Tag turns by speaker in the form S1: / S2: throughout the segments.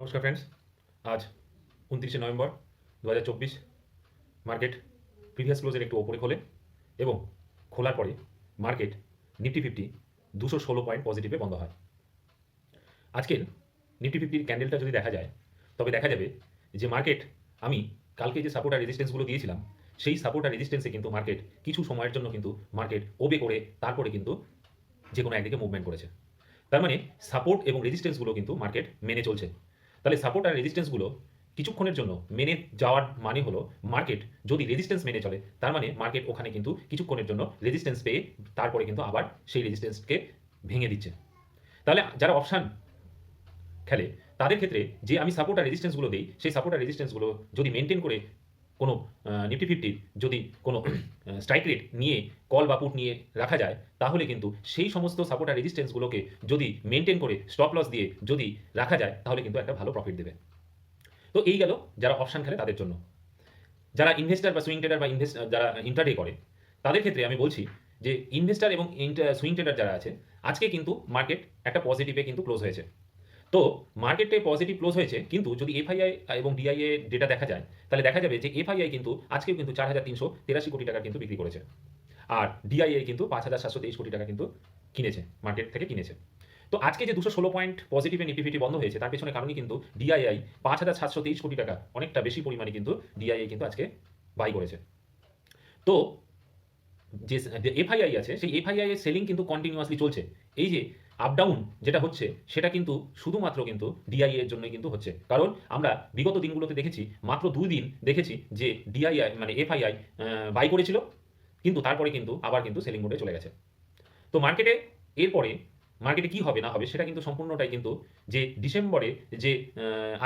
S1: নমস্কার ফ্রেন্ডস। আজ 29শে November 2024। Market previous ক্লোজের একটু ওপরে খোলে এবং খোলার পরে মার্কেট নিফটি 50 216 পয়েন্ট পজিটিভে বন্ধ হয়। আজকের নিফটি 50-র ক্যান্ডেলটা যদি দেখা যায় তবে দেখা যাবে যে মার্কেট আমি কালকে যে সাপোর্ট আর রেজিস্ট্যান্সগুলো দিয়েছিলাম সেই সাপোর্ট আর রেজিস্ট্যান্সে কিন্তু মার্কেট কিছু সময়ের জন্য কিন্তু মার্কেট ওবে করে তারপরে কিন্তু যে কোনো একদিকে মুভমেন্ট করেছে। তার মানে সাপোর্ট এবং রেজিস্ট্যান্সগুলো কিন্তু মার্কেট মেনে চলছে। তাহলে সাপোর্ট আর রেজিস্ট্যান্সগুলো কিছুক্ষণের জন্য মেনে যাওয়ার মানে হলো মার্কেট যদি রেজিস্ট্যান্স মেনে চলে তার মানে মার্কেট ওখানে কিন্তু কিছুক্ষণের জন্য রেজিস্ট্যান্স পেয়ে তারপরে কিন্তু আবার সেই রেজিস্ট্যান্সকে ভেঙে দিচ্ছে। তাহলে যারা অপশান খেলে তাদের ক্ষেত্রে যে আমি সাপোর্ট আর রেজিস্ট্যান্সগুলো দিই সেই সাপোর্ট আর রেজিস্ট্যান্সগুলো যদি মেনটেন করে কোনো নিফটি 50 যদি কোনো স্ট্রাইক রেট নিয়ে কল বা পুট নিয়ে রাখা যায় তাহলে কিন্তু সেই সমস্ত সাপোর্ট আর রেজিস্ট্যান্সগুলোকে যদি মেনটেন করে স্টপ লস দিয়ে যদি রাখা যায় তাহলে কিন্তু একটা ভালো প্রফিট দেবে। তো এই গেল যারা অপশান খেলে তাদের জন্য। যারা ইনভেস্টার বা সুইং ট্রেডার বা যারা ইন্ট্রাডে করে তাদের ক্ষেত্রে আমি বলছি যে ইনভেস্টার এবং সুইং ট্রেডার যারা আছে আজকে কিন্তু মার্কেট একটা পজিটিভে কিন্তু ক্লোজ হয়েছে। তো মার্কেটে পজিটিভ ক্লোজ হয়েছে কিন্তু যদি এফআইআই এবং ডিআইএ ডেটা দেখা যায় তাহলে দেখা যাবে যে এফআইআই কিন্তু আজকেও কিন্তু 4,383 কোটি টাকা কিন্তু বিক্রি করেছে, আর ডিআইএ কিন্তু 5,723 কোটি টাকা কিন্তু কিনেছে, মার্কেট থেকে কিনেছে। তো আজকে যে 216 পয়েন্ট পজিটিভে নিফটি ফিফটি বন্ধ হয়েছে তার পেছনে কারণই কিন্তু ডিআইআই 5,723 কোটি টাকা, অনেকটা বেশি পরিমাণে কিন্তু ডিআইআই কিন্তু আজকে বাই করেছে। তো যে এফআইআই আছে সেই এফআইআই এর সেলিং কিন্তু কন্টিনিউয়াসলি চলছে। এই যে আপ ডাউন যেটা হচ্ছে সেটা কিন্তু শুধুমাত্র কিন্তু ডিআইএ এর জন্যই কিন্তু হচ্ছে, কারণ আমরা বিগত দিনগুলোতে দেখেছি মাত্র 2 দিন দেখেছি যে ডিআইআই মানে এফআইআই বাই করেছিল কিন্তু তারপরে কিন্তু আবার কিন্তু সেলিং মোডে চলে গেছে। তো এরপরে মার্কেটে কি হবে না হবে সেটা কিন্তু সম্পূর্ণটাই কিন্তু যে ডিসেম্বরে যে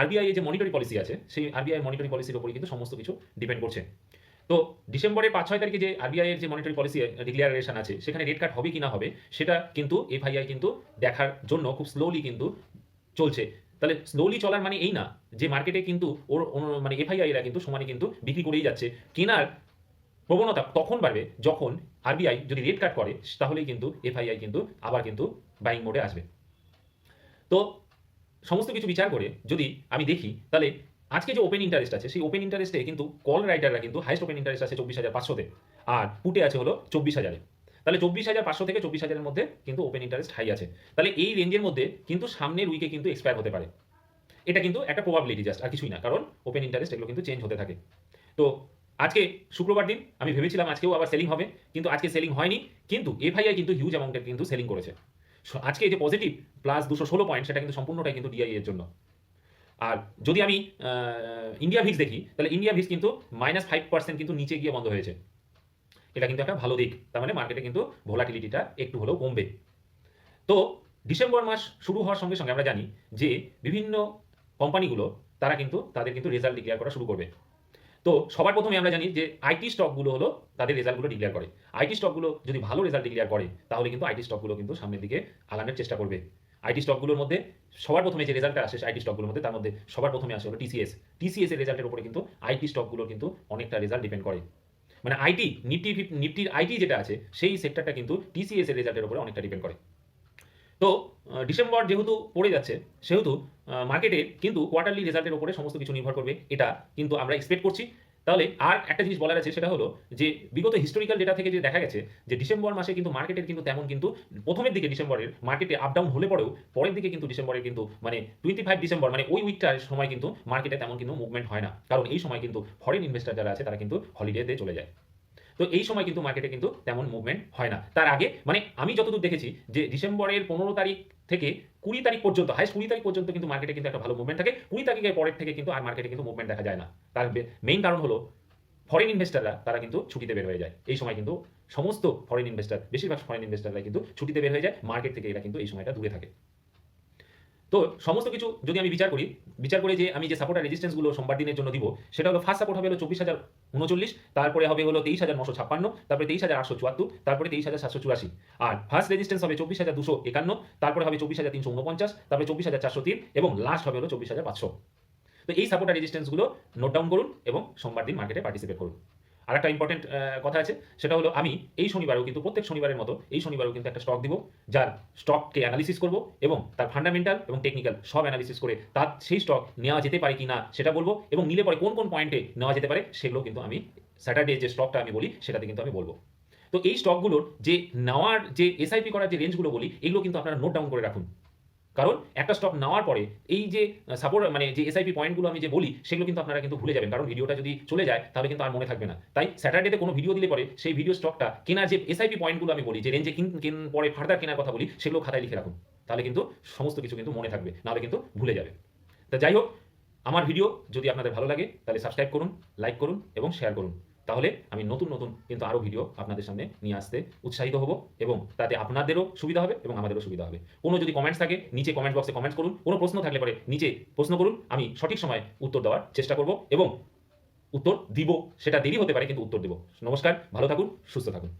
S1: আরবিআই এর যে মনিটারি পলিসি আছে সেই আরবিআই মনিটারি পলিসির উপরে কিন্তু সমস্ত কিছু ডিপেন্ড করছে। তো ডিসেম্বরের 5-6 তারিখে যে আরবিআই এর যে মনিটারি পলিসি ডিক্লারেশন আছে সেখানে রেট কাট হবে কি না হবে সেটা কিন্তু এফআইআই কিন্তু দেখার জন্য খুব স্লোলি কিন্তু চলছে। তাহলে স্লোলি চলার মানে এই না যে মার্কেটে কিন্তু মানে এফআইআই এরা কিন্তু সমানে কিন্তু বিক্রি করেই যাচ্ছে। কেনার প্রবণতা তখন বাড়বে যখন আরবিআই যদি রেট কাট করে তাহলেই কিন্তু এফআইআই কিন্তু আবার কিন্তু বাইং মোডে আসবে। তো সমস্ত কিছু বিচার করে যদি আমি দেখি তাহলে আজকে যে ওপেন ইন্টারেস্ট আছে সেই ওপেন ইন্টারেস্টে কিন্তু কল রাইটাররা কিন্তু হাইস্ট ওপেন ইন্টারেস্ট আছে 24,500-তে, আর পুটে আছে হলো 24,000-এ। তাহলে 24,500 থেকে 24,000-এর মধ্যে কিন্তু ওপেন ইন্টারেস্ট হাই আছে। তাহলে এই রেঞ্জের মধ্যে কিন্তু সামনের উইকে কিন্তু এক্সপায়ার হতে পারে। এটা কিন্তু একটা প্রবাবিলিটি জাস্ট, আর কিছুই না, কারণ ওপেন ইন্টারেস্ট এগুলো কিন্তু চেঞ্জ হতে থাকে। তো আজকে শুক্রবার দিন আমি ভেবেছিলাম আজকেও আবার সেলিং হবে, কিন্তু আজকে সেলিং হয়নি, কিন্তু এফআইআই কিন্তু হিউজ অ্যামাউন্টের কিন্তু সেলিং করেছে। আজকে যে পজিটিভ প্লাস 216 পয়েন্ট সেটা কিন্তু সম্পূর্ণটাই কিন্তু ডিআই এর জন্য। আর যদি আমি ইন্ডিয়া ভিক্স দেখি তাহলে ইন্ডিয়া ভিক্স কিন্তু -5% কিন্তু নিচে গিয়ে বন্ধ হয়েছে। এটা কিন্তু একটা ভালো দিক, তার মানে মার্কেটে কিন্তু ভোলাটিলিটিটা একটু হলেও কমবে। তো ডিসেম্বর মাস শুরু হওয়ার সঙ্গে সঙ্গে আমরা জানি যে বিভিন্ন কোম্পানিগুলো তারা কিন্তু তাদের কিন্তু রেজাল্ট ডিক্লেয়ার করা শুরু করবে। তো সবার প্রথমে আমরা জানি যে আইটি স্টকগুলো হলো তাদের রেজাল্টগুলো ডিক্লেয়ার করে। আইটি স্টকগুলো যদি ভালো রেজাল্ট ডিক্লেয়ার করে তাহলে কিন্তু আইটি স্টকগুলো কিন্তু সামনের দিকে আগানোর চেষ্টা করবে। আইটি স্টকগুলোর মধ্যে সবার প্রথমে যে রেজাল্টটা আসে আইটি স্টকগুলোর মধ্যে তার মধ্যে সবার প্রথমে আসে হলো টিসিএস। টিসিএস এর রেজাল্টের উপরে কিন্তু আইটি স্টকগুলোর কিন্তু অনেকটা রেজাল্ট ডিপেন্ড করে। মানে আইটি নিফটির আইটি যেটা আছে সেই সেক্টরটা কিন্তু টিসিএস এর রেজাল্টের উপরে অনেকটা ডিপেন্ড করে। তো ডিসেম্বর যেহেতু পড়ে যাচ্ছে সেহেতু মার্কেটে কিন্তু কোয়ার্টারলি রেজাল্টের উপরে সমস্ত কিছু নির্ভর করবে, এটা কিন্তু আমরা এক্সপেক্ট করছি। তাহলে আর একটা জিনিস বলার আছে সেটা হলো যে বিগত হিস্টোরিক্যাল ডেটা থেকে যে দেখা গেছে যে ডিসেম্বর মাসে কিন্তু মার্কেটের কিন্তু তেমন কিন্তু প্রথমের দিকে ডিসেম্বরের মার্কেটে আপ ডাউন হলে পরেও পরের দিকে কিন্তু ডিসেম্বরের কিন্তু মানে 25 ডিসেম্বর মানে ওই উইকটার সময় কিন্তু মার্কেটে তেমন কিন্তু মুভমেন্ট হয় না, কারণ এই সময় কিন্তু ফরেন ইনভেস্টার যারা আছে তারা কিন্তু হলিডেতে চলে যায়। তো এই সময় কিন্তু মার্কেটে কিন্তু তেমন মুভমেন্ট হয় না। তার আগে মানে আমি যতদূর দেখেছি যে ডিসেম্বরের 15 তারিখ থেকে 20 তারিখ পর্যন্ত, হাইস্ট 20 তারিখ পর্যন্ত কিন্তু মার্কেটে কিন্তু একটা ভালো মুভমেন্ট থাকে। 20 তারিখের পরের থেকে কিন্তু আর মার্কেটে কিন্তু মুভমেন্ট দেখা যায় না। তার মেইন কারণ হলো ফরেন ইনভেস্টাররা তারা কিন্তু ছুটিতে বের হয়ে যায়। এই সময় কিন্তু সমস্ত ফরেন ইনভেস্টার, বেশিরভাগ ফরেন ইনভেস্টাররা কিন্তু ছুটিতে বের হয়ে যায়, মার্কেট থেকে এরা কিন্তু এই সময়টা দূরে থাকে। তো সমস্ত কিছু যদি আমি বিচার করে যে আমি যে সাপোর্ট আর রেজিস্ট্যান্সগুলো সোমবার দিনের জন্য দিব সেটা হলো ফার্স্ট সাপোর্ট হবে হলো 24,039, তারপরে হবে হলো 23,956, তারপরে 23,874, তারপরে 23,784, আর ফার্স্ট রেজিস্ট্যান্স হবে 24,251, তারপরে হবে 24,349, তারপরে 24,403 এবং লাস্ট হবে হলো 24,500। তো এই সাপোর্ট আর রেজিস্ট্যান্সগুলো নোট ডাউন করুন এবং সোমবার দিন মার্কেটে পার্টিসিপেট করুন। আরেকটা ইম্পর্টেন্ট কথা আছে, সেটা হলো আমি এই শনিবারেও কিন্তু প্রত্যেক শনিবারের মতো এই শনিবারেও কিন্তু একটা স্টক দিব, যার স্টককে অ্যানালিসিস করব এবং তার ফান্ডামেন্টাল এবং টেকনিক্যাল সব অ্যানালিসিস করে তার সেই স্টক নেওয়া যেতে পারে কি না সেটা বলবো, এবং নিলে পরে কোন কোন পয়েন্টে নেওয়া যেতে পারে সেগুলো কিন্তু আমি স্যাটারডে যে স্টকটা আমি বলি সেটাতে কিন্তু আমি বলবো। তো এই স্টকগুলোর যে নেওয়ার যে এসআইপি করার যে রেঞ্জগুলো বলি, এগুলো কিন্তু আপনারা নোট ডাউন করে রাখুন। কারণ একটা স্টক নেওয়ার পরে এই যে সাপোর্ট মানে যে এসআইপি পয়েন্টগুলো আমি যে বলি সেগুলো কিন্তু আপনারা কিন্তু ভুলে যাবেন, কারণ ভিডিওটা যদি চলে যায় তাহলে কিন্তু আর মনে থাকবে না। তাই স্যাটারডেতে কোনো ভিডিও দিলে পরে সেই ভিডিও স্টকটা কেনার যে এসআইপি পয়েন্টগুলো আমি বলি, যে রেঞ্জে পরে ফার্দার কেনার কথা বলি, সেগুলো খাতায় লিখে রাখুন। তাহলে কিন্তু সমস্ত কিছু কিন্তু মনে থাকবে, নাহলে কিন্তু ভুলে যাবে। তা যাই হোক, আমার ভিডিও যদি আপনাদের ভালো লাগে তাহলে সাবস্ক্রাইব করুন, লাইক করুন এবং শেয়ার করুন। তাহলে আমি নতুন নতুন কিন্তু আরও ভিডিও আপনাদের সামনে নিয়ে আসতে উৎসাহিত হব, এবং তাতে আপনাদেরও সুবিধা হবে এবং আমাদেরও সুবিধা হবে। কোনো যদি কমেন্টস থাকে নিচে কমেন্ট বক্সে কমেন্টস করুন, কোনো প্রশ্ন থাকলে পরে নিচে প্রশ্ন করুন, আমি সঠিক সময়ে উত্তর দেওয়ার চেষ্টা করব এবং উত্তর দিব। সেটা দেরি হতে পারে কিন্তু উত্তর দেব। নমস্কার, ভালো থাকুন, সুস্থ থাকুন।